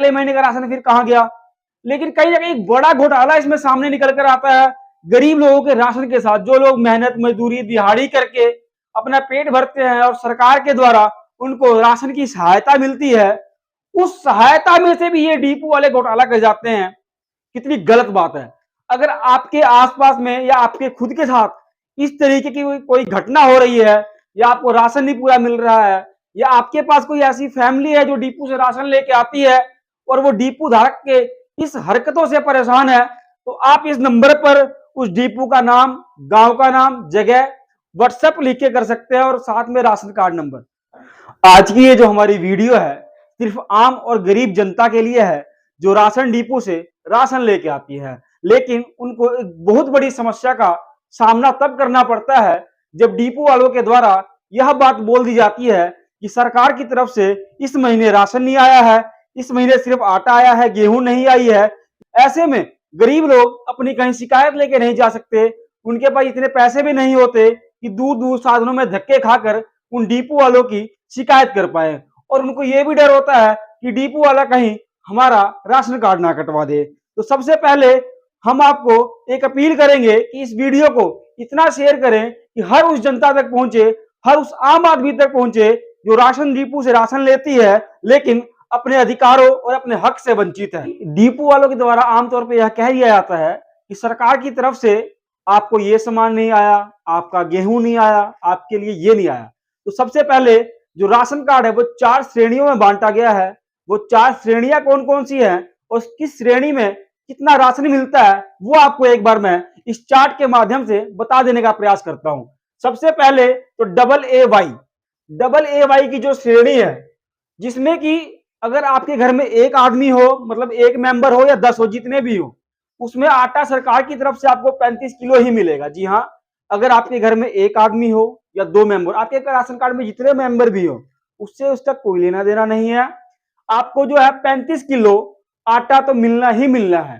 अगले महीने का राशन फिर कहां गया। लेकिन कई जगह एक बड़ा घोटाला इसमें सामने निकल कर आता है गरीब लोगों के राशन के साथ। जो लोग मेहनत मजदूरी दिहाड़ी करके अपना पेट भरते हैं और सरकार के द्वारा उनको राशन की सहायता मिलती है, उस सहायता में से भी ये डिपो वाले घोटाला कर जाते हैं। कितनी गलत बात है। अगर आपके आसपास में या आपके खुद के साथ इस तरीके की कोई घटना हो रही है, या आपको राशन नहीं पूरा मिल रहा है, या आपके पास कोई ऐसी फैमिली है जो डिपो से राशन लेके आती है और वो डिपो धारक के इस हरकतों से परेशान है, तो आप इस नंबर पर उस डिपो का नाम, गांव का नाम, जगह व्हाट्सएप लिख के कर सकते हैं और साथ में राशन कार्ड नंबर। आज की ये जो हमारी वीडियो है सिर्फ आम और गरीब जनता के लिए है जो राशन डिपो से राशन लेके आती है, लेकिन उनको एक बहुत बड़ी समस्या का सामना तब करना पड़ता है जब डिपो वालों के द्वारा यह बात बोल दी जाती है कि सरकार की तरफ से इस महीने राशन नहीं आया है, इस महीने सिर्फ आटा आया है, गेहूं नहीं आई है। ऐसे में गरीब लोग अपनी कहीं शिकायत लेके नहीं जा सकते, उनके पास इतने पैसे भी नहीं होते कि दूर दूर साधनों में धक्के खाकर उन डिपो वालों की शिकायत कर पाए, और उनको यह भी डर होता है कि डिपो वाला कहीं हमारा राशन कार्ड ना कटवा दे। तो सबसे पहले हम आपको एक अपील करेंगे कि इस वीडियो को इतना शेयर करें कि हर उस जनता तक पहुंचे, हर उस आम आदमी तक पहुंचे जो राशन डिपो से राशन लेती है लेकिन अपने अधिकारों और अपने हक से वंचित है। डिपो वालों के द्वारा आमतौर पर यह कह दिया जाता है कि सरकार की तरफ से आपको ये सामान नहीं आया, आपका गेहूं नहीं आया, आपके लिए ये नहीं आया। तो सबसे पहले जो राशन कार्ड है वो 4 श्रेणियों में बांटा गया है। वो 4 श्रेणियां कौन कौन सी हैं और किस श्रेणी में कितना राशन मिलता है वो आपको एक बार मैं इस चार्ट के माध्यम से बता देने का प्रयास करता हूं। सबसे पहले तो डबल ए वाई की जो श्रेणी है, जिसमें कि अगर आपके घर में एक आदमी हो, मतलब एक मेंबर हो या 10 हो, जितने भी हो, उसमें आटा सरकार की तरफ से आपको 35 किलो ही मिलेगा। जी हाँ, अगर आपके घर में एक आदमी हो या 2 मेंबर, आपके राशन कार्ड में जितने मेंबर भी हो, उससे उसका कोई लेना देना नहीं है। आपको जो है 35 किलो आटा तो मिलना ही मिलना है,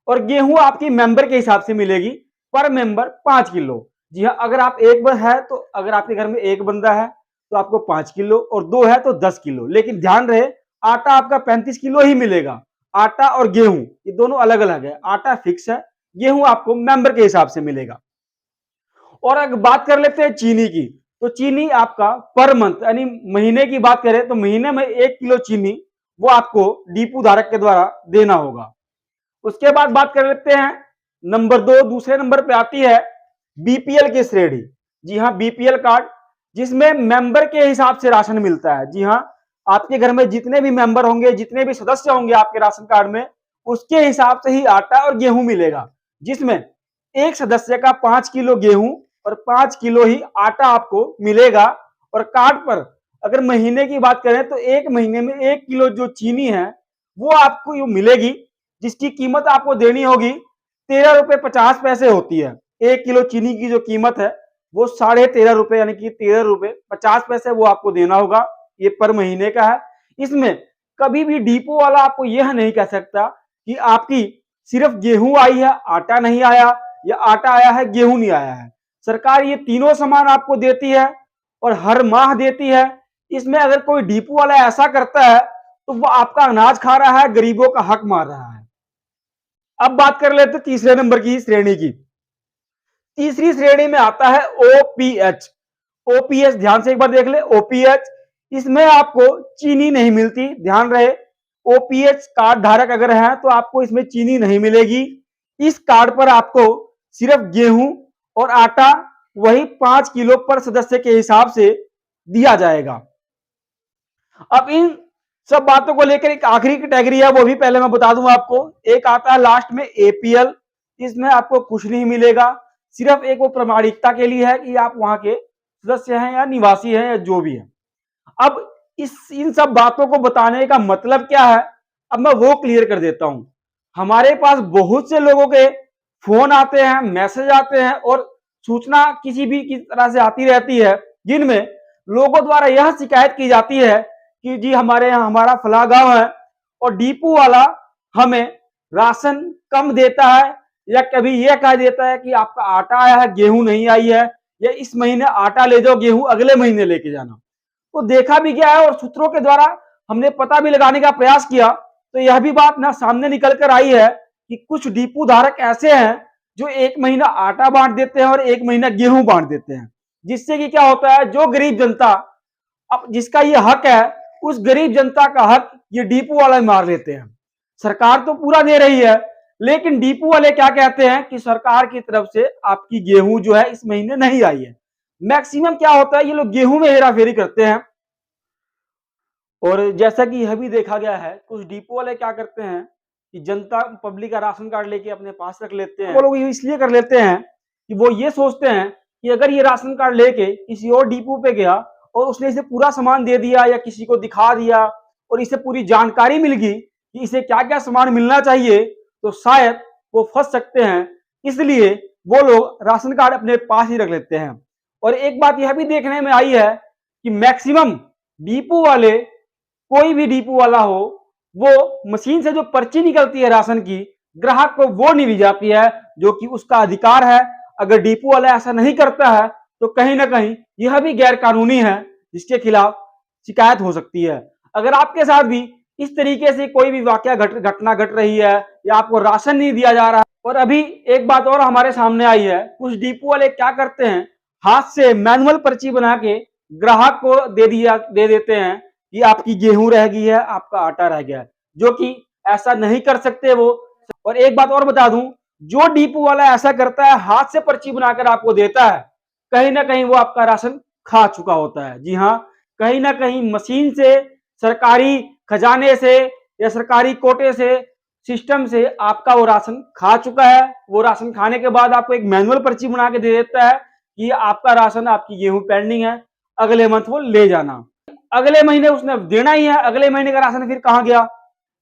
और गेहूं आपकी मेंबर के हिसाब से मिलेगी, पर मेंबर 5 किलो। जी हाँ, अगर आप एक बार है तो अगर आपके घर में एक बंदा है तो आपको 5 किलो, और 2 है तो 10 किलो। लेकिन ध्यान रहे, आटा आपका 35 किलो ही मिलेगा। आटा और गेहूं ये दोनों अलग अलग है, आटा फिक्स है, गेहूं आपको मेंबर के हिसाब से मिलेगा। और अगर बात कर लेते हैं चीनी की, तो चीनी आपका पर मंथ यानी महीने की बात करें तो महीने में 1 किलो चीनी वो आपको डिपो धारक के द्वारा देना होगा। उसके बाद बात कर लेते हैं नंबर 2, दूसरे नंबर पे आती है बीपीएल की श्रेणी। जी हाँ, बीपीएल कार्ड, जिसमें मेंबर के हिसाब से राशन मिलता है। जी हाँ, आपके घर में जितने भी मेंबर होंगे, जितने भी सदस्य होंगे आपके राशन कार्ड में, उसके हिसाब से ही आटा और गेहूं मिलेगा, जिसमें एक सदस्य का 5 किलो गेहूं और 5 किलो ही आटा आपको मिलेगा। और कार्ड पर अगर महीने की बात करें तो एक महीने में 1 किलो जो चीनी है वो आपको मिलेगी, जिसकी कीमत आपको देनी होगी 13 रुपए 50 पैसे होती है। 1 किलो चीनी की जो कीमत है वो 13.5 रुपए यानी कि 13 रुपए 50 पैसे वो आपको देना होगा। ये पर महीने का है। इसमें कभी भी डिपो वाला आपको यह नहीं कह सकता कि आपकी सिर्फ गेहूं आई है, आटा नहीं आया, या आटा आया है, गेहूं नहीं आया है। सरकार ये तीनों सामान आपको देती है और हर माह देती है। इसमें अगर कोई डिपो वाला ऐसा करता है तो वो आपका अनाज खा रहा है, गरीबों का हक मार रहा है। अब बात कर लेते तीसरे नंबर की श्रेणी की। तीसरी श्रेणी में आता है ओपीएच। ओपीएच ध्यान से एक बार देख ले, ओपीएच, इसमें आपको चीनी नहीं मिलती। ध्यान रहे, ओपीएच कार्ड धारक अगर है तो आपको इसमें चीनी नहीं मिलेगी। इस कार्ड पर आपको सिर्फ गेहूं और आटा वही 5 किलो पर सदस्य के हिसाब से दिया जाएगा। अब इन सब बातों को लेकर एक आखिरी कैटेगरी है, वो भी पहले मैं बता दूं आपको। एक आता है लास्ट में एपीएल। इसमें आपको कुछ नहीं मिलेगा, सिर्फ एक वो प्रामाणिकता के लिए है कि आप वहां के सदस्य हैं या निवासी हैं या जो भी है। अब इन सब बातों को बताने का मतलब क्या है, अब मैं वो क्लियर कर देता हूं। हमारे पास बहुत से लोगों के फोन आते हैं, मैसेज आते हैं और सूचना किसी भी किस तरह से आती रहती है, जिनमें लोगों द्वारा यह शिकायत की जाती है कि जी हमारे यहाँ हमारा फला गांव है और डिपो वाला हमें राशन कम देता है, या कभी यह कह देता है कि आपका आटा आया है, गेहूं नहीं आई है, या इस महीने आटा ले जाओ, गेहूं अगले महीने लेके जाना। तो देखा भी गया है और सूत्रों के द्वारा हमने पता भी लगाने का प्रयास किया, तो यह भी बात ना सामने निकल कर आई है कि कुछ डिपो धारक ऐसे हैं जो 1 महीना आटा बांट देते हैं और 1 महीना गेहूं बांट देते हैं, जिससे कि क्या होता है, जो गरीब जनता अब जिसका ये हक है, उस गरीब जनता का हक ये डिपो वाले मार लेते हैं। सरकार तो पूरा दे रही है, लेकिन डिपो वाले क्या कहते हैं कि सरकार की तरफ से आपकी गेहूं जो है इस महीने नहीं आई है। मैक्सिमम क्या होता है, ये लोग गेहूं में हेराफेरी करते हैं। और जैसा कि यह भी देखा गया है, कुछ डिपो वाले क्या करते हैं कि जनता पब्लिक का राशन कार्ड लेके अपने पास रख लेते हैं। वो लोग ये इसलिए कर लेते हैं कि वो ये सोचते हैं कि अगर ये राशन कार्ड लेके किसी और डिपो पे गया और उसने इसे पूरा सामान दे दिया या किसी को दिखा दिया और इसे पूरी जानकारी मिल गई कि इसे क्या क्या सामान मिलना चाहिए, तो शायद वो फंस सकते हैं। इसलिए वो लोग राशन कार्ड अपने पास ही रख लेते हैं। और एक बात यह भी देखने में आई है कि मैक्सिमम डिपो वाले, कोई भी डिपो वाला हो, वो मशीन से जो पर्ची निकलती है राशन की, ग्राहक को वो नहीं दी जाती है, जो कि उसका अधिकार है। अगर डिपो वाला ऐसा नहीं करता है तो कहीं ना कहीं यह भी गैर कानूनी है, जिसके खिलाफ शिकायत हो सकती है। अगर आपके साथ भी इस तरीके से कोई भी वाकया घटना घट रही है या आपको राशन नहीं दिया जा रहा है, और अभी एक बात और हमारे सामने आई है, कुछ डिपो वाले क्या करते हैं, हाथ से मैनुअल पर्ची बना के ग्राहक को दे देते हैं कि आपकी गेहूं रह गई है, आपका आटा रह गया है, जो कि ऐसा नहीं कर सकते वो। और एक बात और बता दूं, जो डिपो वाला ऐसा करता है, हाथ से पर्ची बनाकर आपको देता है, कहीं ना कहीं वो आपका राशन खा चुका होता है। जी हाँ, कहीं ना कहीं मशीन से, सरकारी खजाने से या सरकारी कोटे से, सिस्टम से आपका वो राशन खा चुका है। वो राशन खाने के बाद आपको एक मैनुअल पर्ची बना के दे देता है कि आपका राशन, आपकी गेहूं पेंडिंग है, अगले मंथ वो ले जाना। अगले महीने उसने देना ही है, अगले महीने का राशन फिर कहां गया।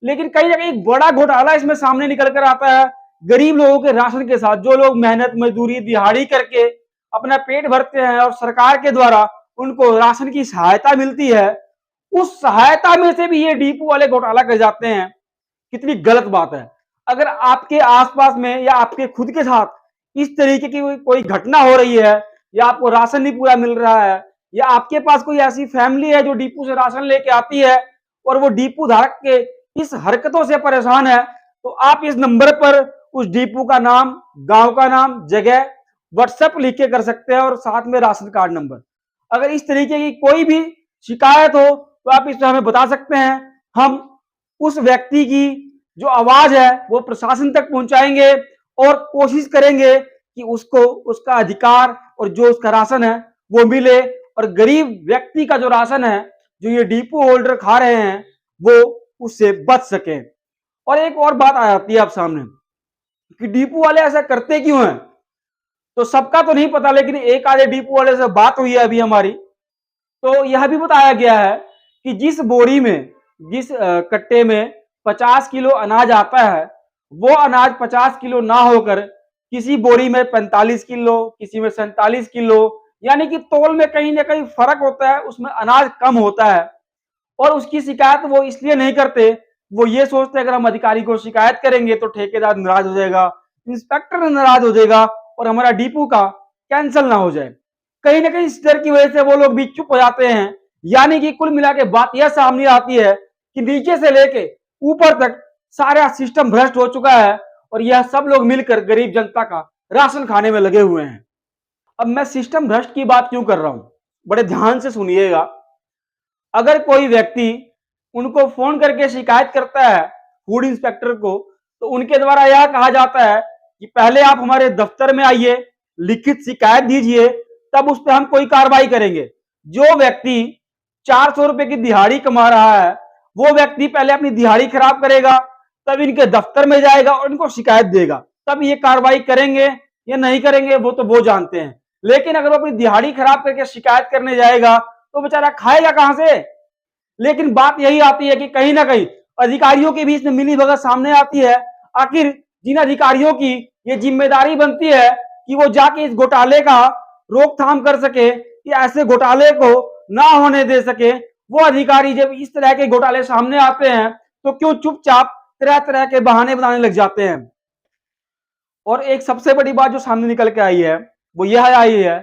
लेकिन कहीं ना कहीं एक बड़ा घोटाला इसमें सामने निकल कर आता है गरीब लोगों के राशन के साथ। जो लोग मेहनत मजदूरी दिहाड़ी करके अपना पेट भरते हैं और सरकार के द्वारा उनको राशन की सहायता मिलती है, उस सहायता में से भी ये डिपो वाले घोटाला कर जाते हैं। कितनी गलत बात है। अगर आपके आसपास में या आपके खुद के साथ इस तरीके की कोई घटना हो रही है, या आपको राशन नहीं पूरा मिल रहा है, या आपके पास कोई ऐसी फैमिली है जो डिपो से राशन लेके आती है और वो डिपो धारक के इस हरकतों से परेशान है, तो आप इस नंबर पर उस डिपो का नाम, गांव का नाम, जगह, व्हाट्सएप लिख के कर सकते हैं और साथ में राशन कार्ड नंबर। अगर इस तरीके की कोई भी शिकायत हो तो आप इस हमें बता सकते हैं। हम उस व्यक्ति की जो आवाज है वो प्रशासन तक पहुंचाएंगे और कोशिश करेंगे कि उसको उसका अधिकार और जो उसका राशन है वो मिले, और गरीब व्यक्ति का जो राशन है, जो ये डिपो होल्डर खा रहे हैं, वो उससे बच सके। और एक और बात आ जाती है आप सामने कि डिपो वाले ऐसा करते क्यों हैं, तो सबका तो नहीं पता, लेकिन एक आधे डिपो वाले से बात हुई है अभी हमारी, तो यह भी बताया गया है कि जिस बोरी में, जिस कट्टे में 50 किलो अनाज आता है, वो अनाज 50 किलो ना होकर किसी बोरी में 45 किलो, किसी में 47 किलो, यानी कि तौल में कहीं ना कहीं फर्क होता है, उसमें अनाज कम होता है। और उसकी शिकायत वो इसलिए नहीं करते, वो ये सोचते अगर हम अधिकारी को शिकायत करेंगे तो ठेकेदार नाराज हो जाएगा, इंस्पेक्टर नाराज हो जाएगा और हमारा डिपो का कैंसिल ना हो जाए। कहीं ना कहीं इस डर की वजह से वो लोग भी चुप हो जाते हैं। यानी कि कुल मिला के बात यह सामने आती है कि नीचे से लेके ऊपर तक सारा सिस्टम भ्रष्ट हो चुका है और यह सब लोग मिलकर गरीब जनता का राशन खाने में लगे हुए हैं। अब मैं सिस्टम भ्रष्ट की बात क्यों कर रहा हूं, बड़े ध्यान से सुनिएगा। अगर कोई व्यक्ति उनको फोन करके शिकायत करता है फूड इंस्पेक्टर को, तो उनके द्वारा यह कहा जाता है कि पहले आप हमारे दफ्तर में आइए, लिखित शिकायत दीजिए, तब उस पर हम कोई कार्रवाई करेंगे। जो व्यक्ति 400 रुपए की दिहाड़ी कमा रहा है, वो व्यक्ति पहले अपनी दिहाड़ी खराब करेगा, तब इनके दफ्तर में जाएगा और इनको शिकायत देगा, तब ये कार्रवाई करेंगे या नहीं करेंगे वो तो वो जानते हैं। लेकिन अगर वो अपनी दिहाड़ी खराब करके शिकायत करने जाएगा तो बेचारा खाएगा कहां से। लेकिन बात यही आती है कि कहीं ना कहीं अधिकारियों के बीच में मिली भगत सामने आती है। आखिर जिन अधिकारियों की ये जिम्मेदारी बनती है कि वो जाके इस घोटाले का रोकथाम कर सके, कि ऐसे घोटाले को ना होने दे सके, वो अधिकारी जब इस तरह के घोटाले सामने आते हैं तो क्यों चुपचाप तरह तरह के बहाने बनाने लग जाते हैं। और एक सबसे बड़ी बात जो सामने निकल के आई है वो यह आई है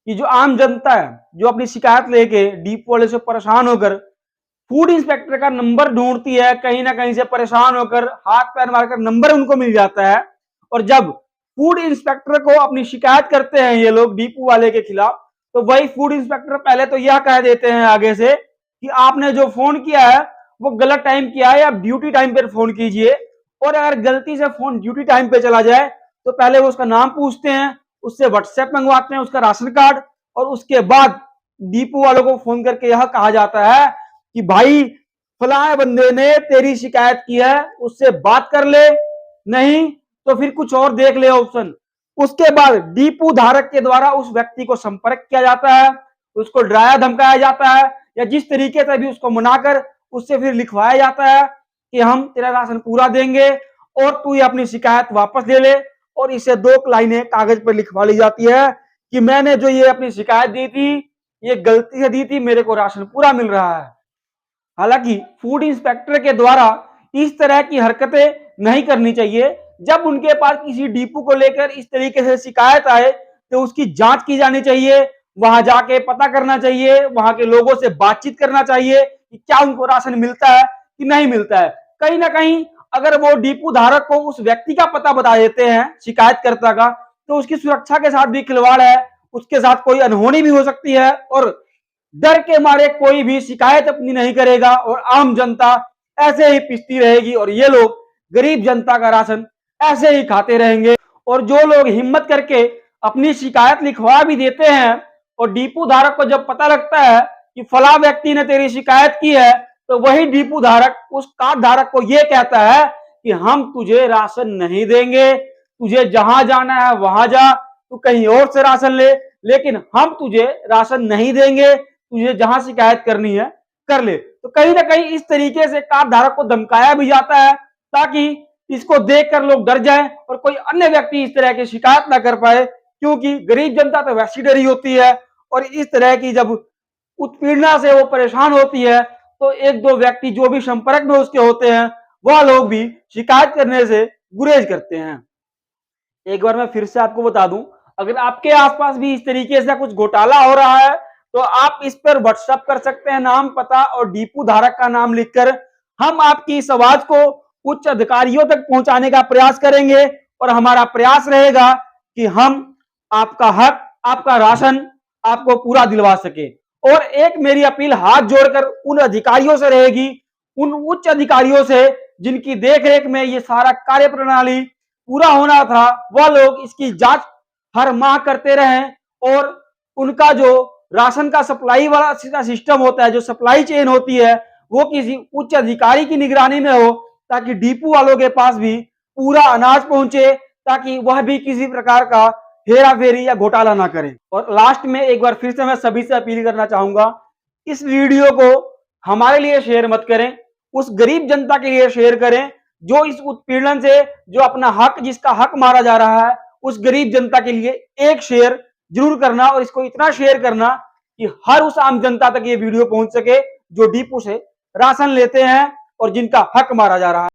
कि जो आम जनता है, जो अपनी शिकायत लेके डिपो वाले से परेशान होकर फूड इंस्पेक्टर का नंबर ढूंढती है, कहीं ना कहीं से परेशान होकर हाथ पैर मारकर नंबर उनको मिल जाता है। और जब फूड इंस्पेक्टर को अपनी शिकायत करते हैं ये लोग डिपो वाले के खिलाफ, तो वही फूड इंस्पेक्टर पहले तो यह कह देते हैं आगे से कि आपने जो फोन किया है वो गलत टाइम किया है, आप ड्यूटी टाइम पर फोन कीजिए। और अगर गलती से फोन ड्यूटी टाइम पे चला जाए तो पहले वो उसका नाम पूछते हैं, उससे व्हाट्सएप मंगवाते हैं, उसका राशन कार्ड, और उसके बाद डिपो वालों को फोन करके यह कहा जाता है कि भाई फलाए बंदे ने तेरी शिकायत की है, उससे बात कर ले, नहीं तो फिर कुछ और देख ले ऑप्शन। उसके बाद डिपो धारक के द्वारा उस व्यक्ति को संपर्क किया जाता है, उसको डराया धमकाया जाता है, या जिस तरीके से भी उसको मनाकर उससे फिर लिखवाया जाता है कि हम तेरा राशन पूरा देंगे और तू ये अपनी शिकायत वापस ले ले। और इसे 2 लाइनें कागज पर लिखवा ली जाती है कि मैंने जो ये अपनी शिकायत दी थी ये गलती से दी थी, मेरे को राशन पूरा मिल रहा है। हालांकि फूड इंस्पेक्टर के द्वारा इस तरह की हरकतें नहीं करनी चाहिए। जब उनके पास किसी डिपो को लेकर इस तरीके से शिकायत आए तो उसकी जांच की जानी चाहिए, वहां जाके पता करना चाहिए, वहां के लोगों से बातचीत करना चाहिए कि क्या उनको राशन मिलता है कि नहीं मिलता है। कहीं ना कहीं अगर वो डिपो धारक को उस व्यक्ति का पता बता देते हैं शिकायतकर्ता का, तो उसकी सुरक्षा के साथ भी खिलवाड़ है, उसके साथ कोई अनहोनी भी हो सकती है, और डर के मारे कोई भी शिकायत अपनी नहीं करेगा और आम जनता ऐसे ही पिसती रहेगी और ये लोग गरीब जनता का राशन ऐसे ही खाते रहेंगे। और जो लोग हिम्मत करके अपनी शिकायत लिखवा भी देते हैं और डिपो धारक को जब पता लगता है कि फला व्यक्ति ने तेरी शिकायत की है, तो वही डिपो धारक उस कार्ड धारक को यह कहता है कि हम तुझे राशन नहीं देंगे, तुझे जहां जाना है वहां जा, तू कहीं और से राशन ले, लेकिन हम तुझे राशन नहीं देंगे, तुझे जहां शिकायत करनी है कर ले। तो कहीं ना कहीं इस तरीके से कार्ड धारक को धमकाया भी जाता है ताकि इसको देखकर लोग डर जाएं और कोई अन्य व्यक्ति इस तरह की शिकायत ना कर पाए, क्योंकि गरीब जनता तो वैसी डरी होती है और इस तरह की जब उत्पीड़ना से वो परेशान होती है तो 1-2 व्यक्ति जो भी संपर्क में उसके होते हैं वह लोग भी शिकायत करने से गुरेज करते हैं। एक बार मैं फिर से आपको बता दूं, अगर आपके आसपास भी इस तरीके से कुछ घोटाला हो रहा है तो आप इस पर व्हाट्सएप कर सकते हैं, नाम पता और डिपो धारक का नाम लिखकर। हम आपकी इस आवाज को उच्च अधिकारियों तक पहुंचाने का प्रयास करेंगे और हमारा प्रयास रहेगा कि हम आपका हक, आपका राशन आपको पूरा दिलवा सके। और एक मेरी अपील हाथ जोड़कर उन अधिकारियों से रहेगी, उन उच्च अधिकारियों से जिनकी देखरेख में ये सारा कार्य प्रणाली पूरा होना था, वह लोग इसकी जांच हर माह करते रहें और उनका जो राशन का सप्लाई वाला सिस्टम होता है, जो सप्लाई चेन होती है, वो किसी उच्च अधिकारी की निगरानी में हो ताकि डिपो वालों के पास भी पूरा अनाज पहुंचे, ताकि वह भी किसी प्रकार का हेरा फेरी या घोटाला ना करें। और लास्ट में एक बार फिर से मैं सभी से अपील करना चाहूंगा, इस वीडियो को हमारे लिए शेयर मत करें, उस गरीब जनता के लिए शेयर करें जो इस उत्पीड़न से, जो अपना हक, जिसका हक मारा जा रहा है, उस गरीब जनता के लिए एक शेयर जरूर करना और इसको इतना शेयर करना कि हर उस आम जनता तक ये वीडियो पहुंच सके जो डिपो से राशन लेते हैं और जिनका हक मारा जा रहा है।